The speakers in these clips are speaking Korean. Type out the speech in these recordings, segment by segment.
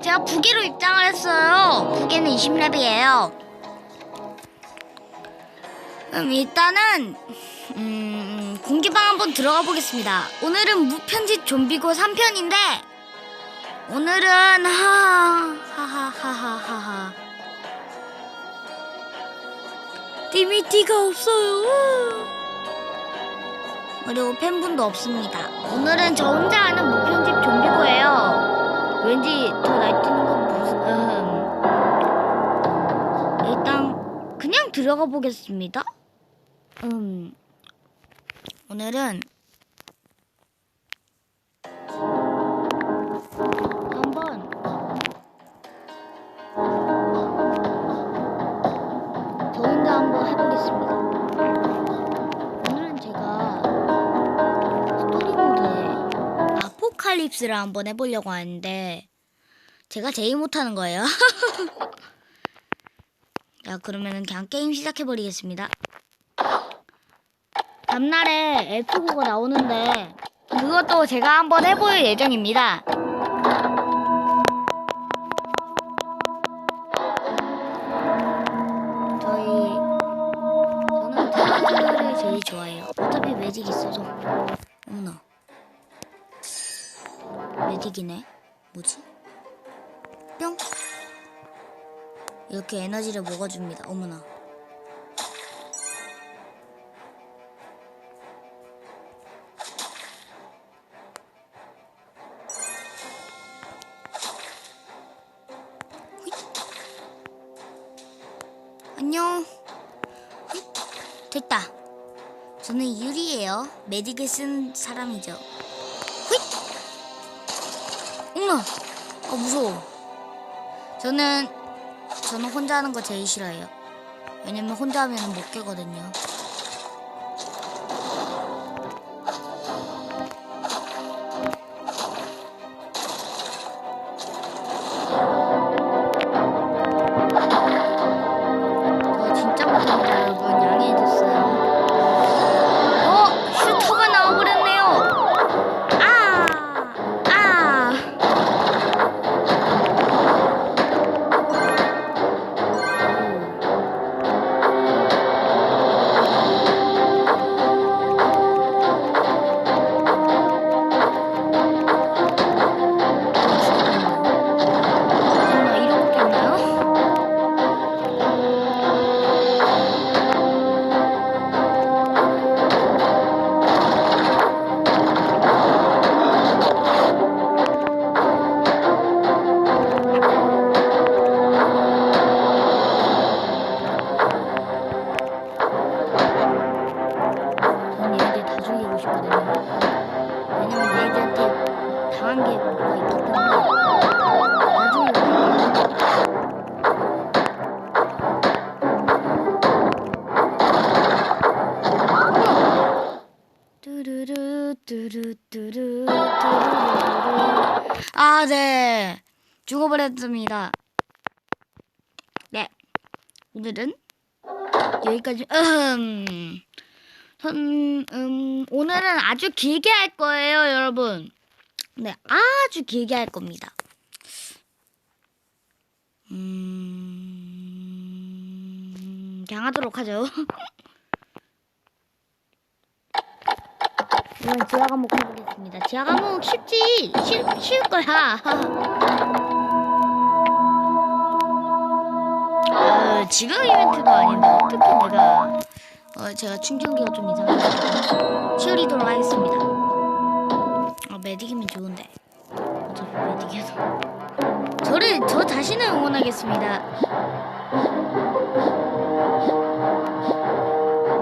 제가 부계로 입장을 했어요. 부계는 20렙이에요. 일단은 공지방 한번 들어가 보겠습니다. 오늘은 무편집 좀비고 3편인데 오늘은 하하하하하 디미티가 없어요. 그리고 팬분도 없습니다. 오늘은 저 혼자 하는 무편집 좀비고예요. 왠지 더 날뛰는 건 무슨 일단 그냥 들어가 보겠습니다. 오늘은 한번 저 혼자 한번 해보겠습니다. 오늘은 제가 스토리 모드에 아포칼립스를 한번 해보려고 하는데 제가 제일 못하는 거예요. 자, 그러면은 그냥 게임 시작해버리겠습니다. 다음날에 F9가 나오는데 그것도 제가 한번 해볼 예정입니다. 저는 드라드를 제일 좋아해요. 어차피 매직 있어서. 어머나, 매직이네. 뭐지? 뿅. 이렇게 에너지를 먹어줍니다. 어머나. 안녕. 됐다. 저는 유리예요. 매직을 쓴 사람이죠. 휘! 어머나. 무서워. 저는 혼자 하는 거 제일 싫어해요. 왜냐면 혼자 하면 못 깨거든요. 저 진짜 못합니다, 여러분. 양해해주세요. 슈터가 나와버렸네요. 왜냐면 얘들한테 당한 게 뭐가 있기 때문에 나중에 뚜루루 뚜루뚜루 네, 죽어버렸습니다. 네, 오늘은 여기까지. 오늘은 아주 길게 할 거예요, 여러분. 네, 아주 길게 할 겁니다. 그냥 하도록 하죠. 이번 지하 과목 해보겠습니다. 지하 과목 쉽지? 쉬울 거야. 지금 이벤트도 아닌데 어떻게 내가 제가 충전기가 좀 이상해서 치우리도록 하겠습니다. 매직이면 좋은데 어차피 매직이어서 저 자신을 응원하겠습니다.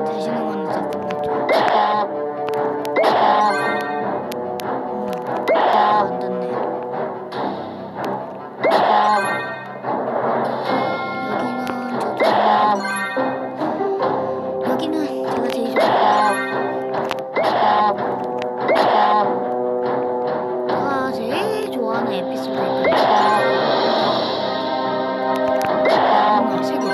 자신 응원은 잠깐만 좀. 안 됐네. 여기는 제가 제일 좋아하는 에피소드입니다. 세 개.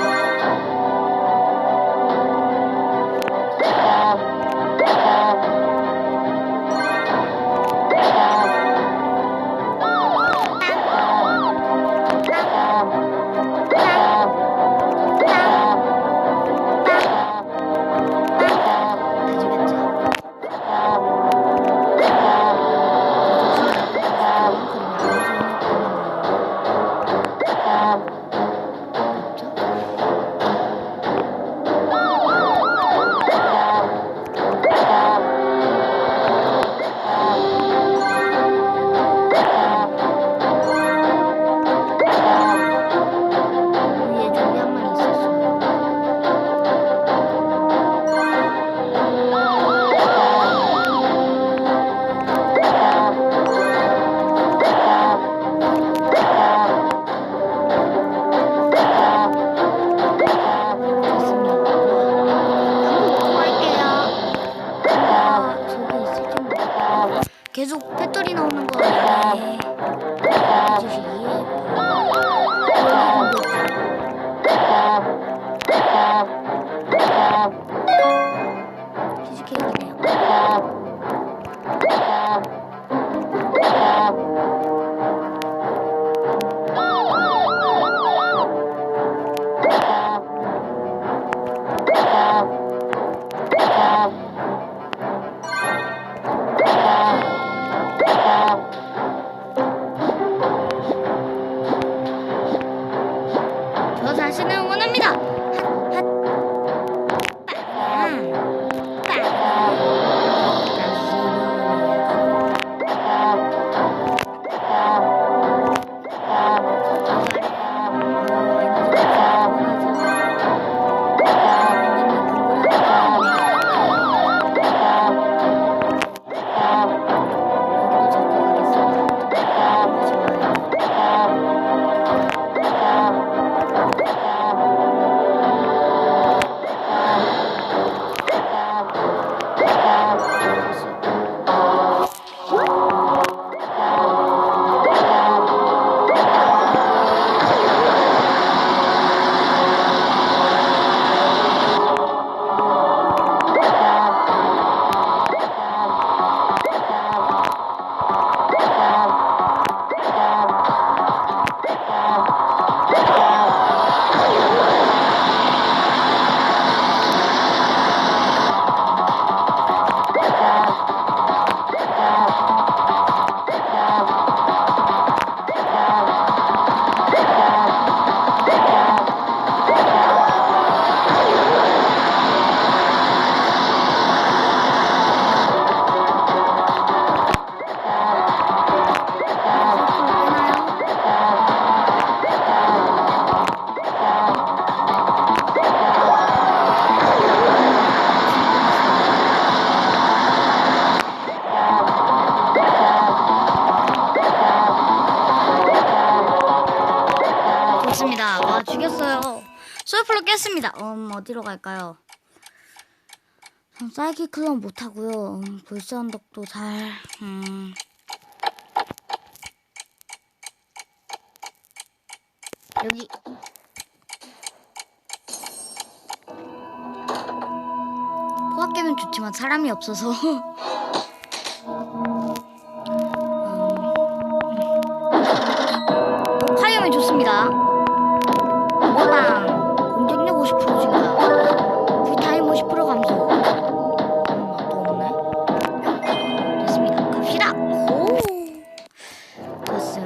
계속 배터리 나오는 거 아니에요? 아저씨 이해? 치즈케이크네요. 저 자신을 응원합니다. 핫, 좋습니다. 와, 죽였어요. 소울플로 깼습니다. 어디로 갈까요? 전 사이키 클럽 못하고요. 불스 언덕도 잘... 여기 포화 깨면 좋지만 사람이 없어서 화염이 좋습니다. 모방 공격력 50% 증가, 쿨타임 50% 감소. 또 없네. 됐습니다. 갑시다. 오, 됐어요.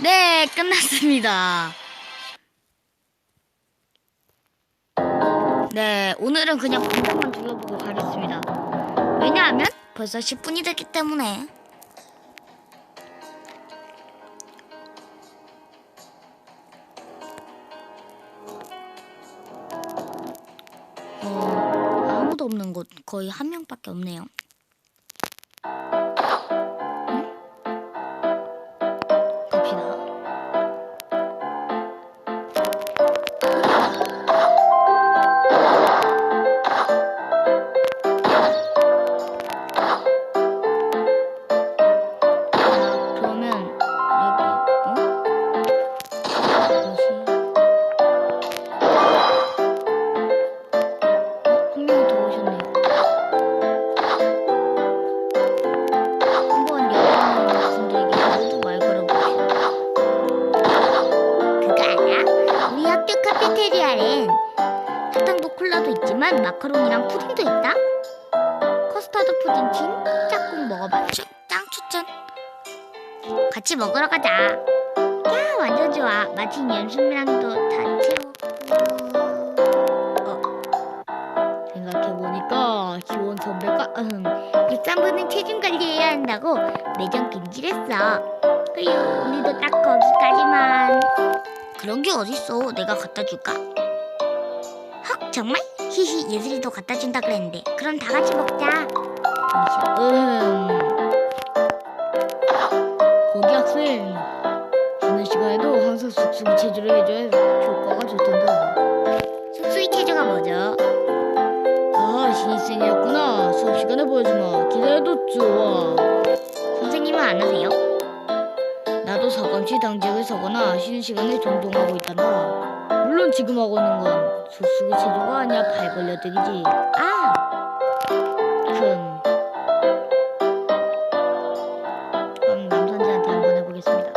네, 끝났습니다. 네, 오늘은 그냥 방송만 둘러보고 가겠습니다. 왜냐하면 벌써 10분이 됐기 때문에. 아무도 없는 곳 거의 한 명밖에 없네요. 갑시다. 잠깐만, 마카롱이랑 푸딩도 있다? 커스터드 푸딩 진짜 꼭 먹어봐. 짱 추천. 같이 먹으러 가자. 야, 완전 좋아. 마침 연습량도 다 채웠고. 생각해보니까 지원 선배가 13분은 체중 관리해야 한다고 매장 금지했어. 그래, 우리도 딱 거기까지만. 그런 게 어딨어. 내가 갖다 줄까? 헉, 정말? 히히, 예슬이도 갖다 준다 그랬는데. 그럼 다 같이 먹자. 거기 학생, 쉬는 시간에도 항상 쑥쑥이 체조를 해줘야 효과가 좋단다. 쑥쑥이 체조가 뭐죠? 아, 신입생이었구나. 수업 시간에 보여주마. 기다려도 좋아. 선생님은 안 하세요? 나도 사감시 당직을 서거나 쉬는 시간에 종종 하고 있단다. 물론 지금 하고 있는 건 쑥쑥이 체조가 아니라 발 벌려뛰기지. 아, 그럼 남선지한테 한번 해보겠습니다.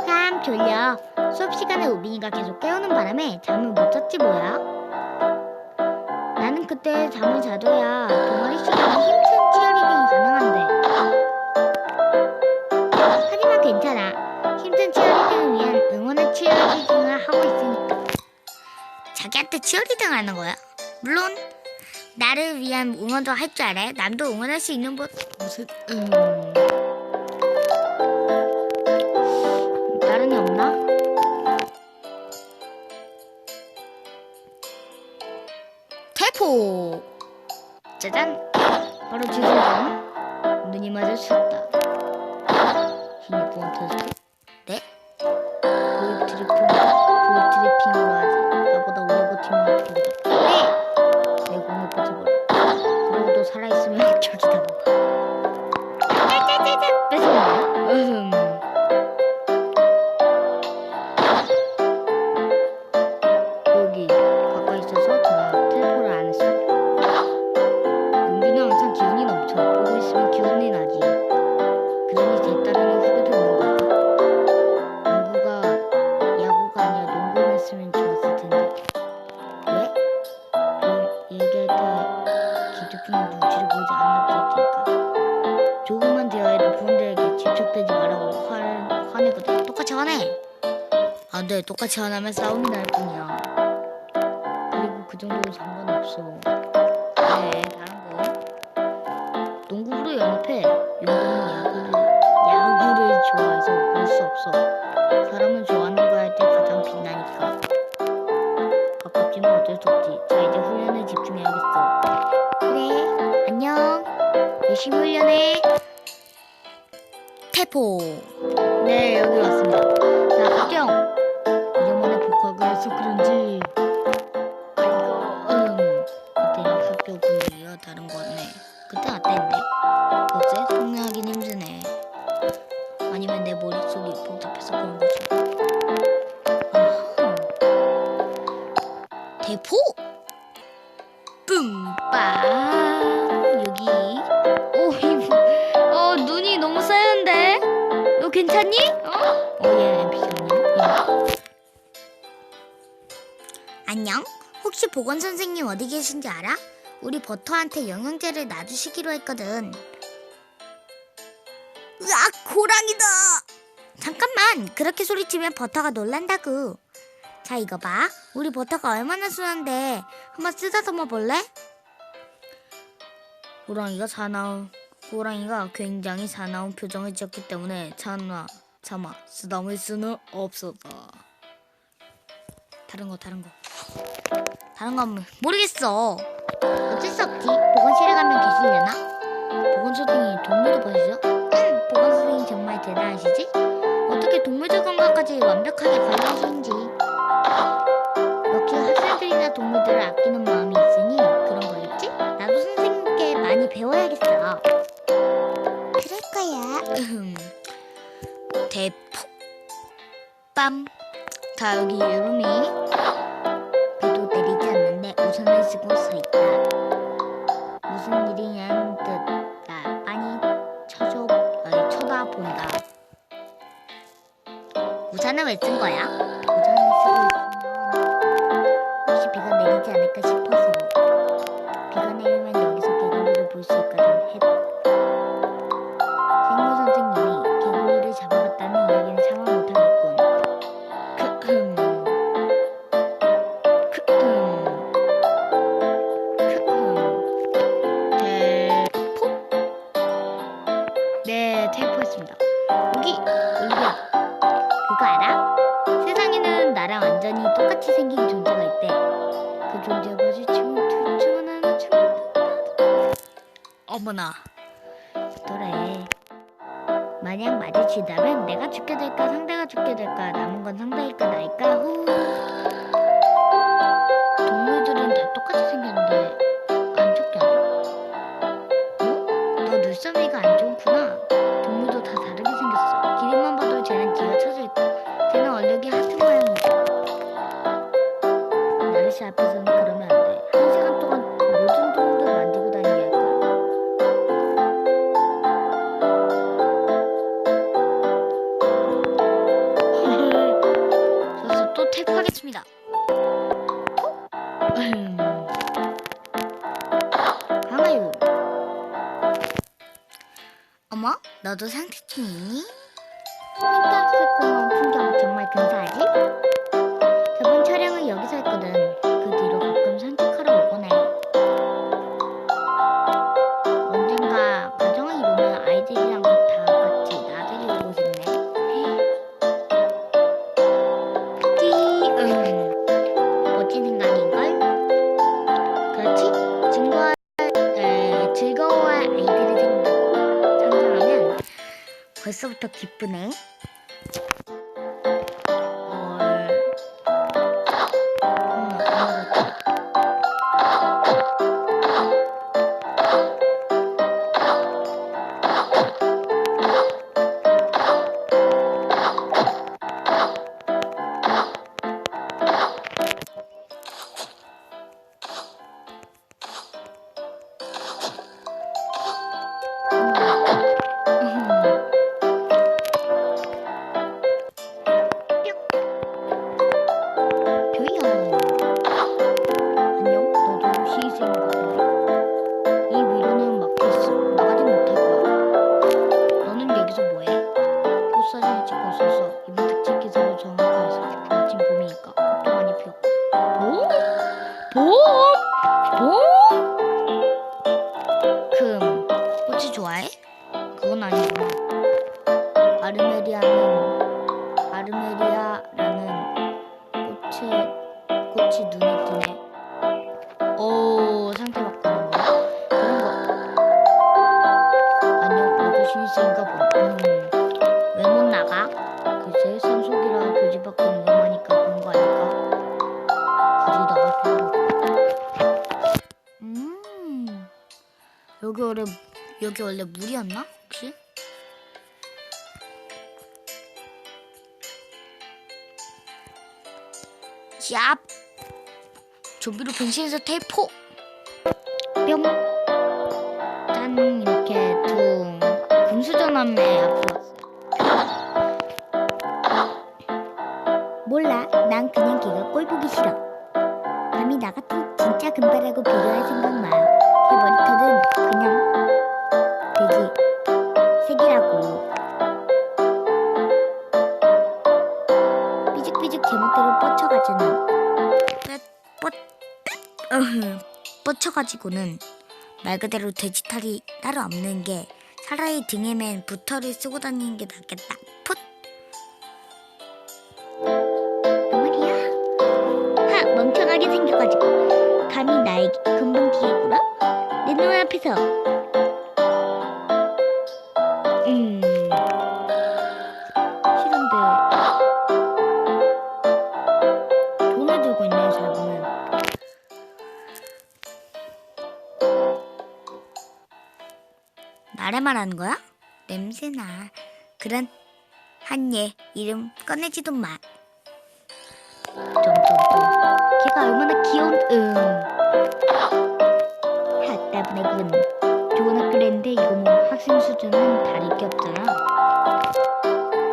참 졸려. 수업 시간에 우빈이가 계속 깨우는 바람에 잠을 못 잤지 뭐야? 나는 그때 잠을 자줘야 동아리 시간에 힘찬 치어리딩이 가능한데. 하지만 괜찮아. 힘찬 치어리딩을 위한 응원의 치어리딩을 하고 있으니까. 자기한테 치어리딩 하는 거야? 물론 나를 위한 응원도 할 줄 알아요. 남도 응원할 수 있는 무슨 다른 게 없나? 태포! 짜잔! 바로 제 순간 눈이 마주쳤다. 힘이 부은 테스트. 네? 보이트리핑으로 하지. 나보다 오래 버티면 저기다. 네! 내 공을 뺏어버려. 그러고 또 살아있으면 저기다. 짜자자자! 뺏었네. 여기 가까이 있어서 제가 텔포를 안 했습니다. 은비는 항상 기운이 넘쳐. 보고 있으면 기운이 나지. 그러니 제 딸에는 후배도 있는 걸까? 야구가 아니라 농구를 했으면 좋았을 텐데. 왜? 그럼 얘기할 때 기득품 눈치를 보지 않아도 될 테니까. 조금만 대화해도 부원들에게 집착되지 말라고 화내거든. 똑같이 화내. 안 돼. 똑같이 안 하면 싸움이 날 뿐이야. 그리고 그 정도는 상관없어. 네, 다른 거. 농구부로 영입해. 용동은 야구를 좋아해서 그럴 수 없어. 사람을 좋아하는 거 할 때 가장 빛나니까. 가깝지만 어쩔 수 없지. 자, 이제 훈련에 집중해야겠어. 그래, 안녕. 열심히 훈련해. 태포. 네, 여기 왔습니다. 자, 박경. 오랜만에 복학을 해서 그런지. 그때랑 학교 분위기가 다른 것 같네. 그때 어땠는데? 글쎄, 속내하긴 힘드네. 아니면 내 머릿속이 복잡해서 그런 거지. 아하. 대포. 뿜빠. 여기. 눈이 너무 쌓였는데? 너 괜찮니? 얘 NPC 아니야? 안녕. 혹시 보건 선생님 어디 계신지 알아? 우리 버터한테 영양제를 놔주시기로 했거든. 으악, 고랑이다. 잠깐만, 그렇게 소리치면 버터가 놀란다고. 자, 이거 봐. 우리 버터가 얼마나 순한데 한번 쓰다듬어 볼래? 호랑이가 굉장히 사나운 표정을 지었기 때문에 차마 쓰다듬을 수는 없었다. 다른 거 모르겠어. 어쩔 수 없지. 보건실에 가면 계시려나? 보건 선생님이 동물도 봐주죠? 응, 보건 선생님 정말 대단하시지? 어떻게 동물들 건강까지 완벽하게 관리하시는지. 역시 학생들이나 동물들을 아끼는 마음이 있으니 그런 거겠지? 나도 선생님께 많이 배워야겠어. 그럴 거야. 대포 빰. 자, 여기 유름이. 비도 내리지 않는데 우산을 쓰고 서 있다. 무슨 일이냐는 듯 나 빤히 쳐다본다. 우산을 왜 쓴 거야? 우산을 쓰고 있으면 혹시 비가 내리지 않을까 여기 올리비아. 그거 알아? 세상에는 나랑 완전히 똑같이 생긴 존재가 있대. 그 존재와 마주치면 둘 중 하나는 죽는다. 어머나. 그래. 만약 마주치다면 내가 죽게 될까 상대가 죽게 될까 남은 건 상대일까 나일까 후. 동물들은 다 똑같이 생겼는데 안 죽게 하나? 어? 너 눈썰미가 안 좋구나. 동물도 다 다르게 생겼어. 기린만 봐도 쟤는 뒤가 쳐져 있고 쟤는 얼룩이 하트 모양이고. 나르시 앞에서는 그러면 안 돼. 1시간 동안 모든 동물들 만지고 다니게 할 거야. 좋았어. 또 탭하겠습니다. 강아유. 어머, 너도 상태증 있니? 신기하겠구먼. 풍경 정말 근사하지? 저번 촬영은 여기서 했거든. 그 뒤로 가끔 산책하러 오곤 해. 언젠가 가정을 이루면 아이들이랑 다 같이 나들이 오고 싶네. 그치? 멋진 생각인걸? 그렇지? 즐거워할 아이들을 상상하면 벌써부터 기쁘네. 꽃이 좋아해? 그건 아니구나. 아르메리아라는 꽃이 눈에 띄네. 오, 상태 바꾸는 거. 그런 거. 안녕, 너도 신입생인가 봐. 왜 못 나가? 글쎄, 산속이라 교지 밖에 위험하니까 그런 거 아닐까? 굳이 나갈 필요 없고. 여기 원래 물이었나? 혹시? 얍! 좀비로 변신해서 테이포! 뿅! 짠! 이렇게 둥. 금수저남매 앞으로 왔어. 몰라. 난 그냥 걔가 꼴 보기 싫어. 감히 나 같은 진짜 금발하고 비교할 생각 마. 걔 머리털은 그냥 돼지 색이라고. 삐죽삐죽 제멋대로 뻗쳐가지는 뻗쳐가지고는 말 그대로 돼지털이 따로 없는 게 차라리 등에 맨 붓털을 쓰고 다니는 게 낫겠다. 풋! 말이야. 하, 멍청하게 생겨가지고 감히 나에게 금붕기에 굴어? 내 눈앞에서. 싫은데 돈을 들고 있네. 잘 보면. 나를 말하는 거야? 냄새나. 그런 한예 이름 꺼내지도 마. 점점점. 걔가 얼마나 귀여운. 하, 따분해군. 좋은 학교랬는데 이거 뭐 학생 수준은 다를 게 없잖아.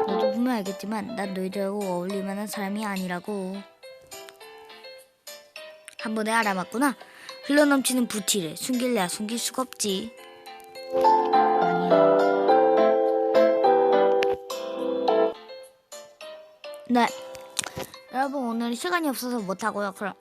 너도 보면 알겠지만 난 너희들하고 어울릴 만한 사람이 아니라고. 한 번에 알아맞구나. 흘러넘치는 부티를 숨길래야 숨길 수가 없지. 아니야. 네. 여러분 오늘 시간이 없어서 못하고요. 그럼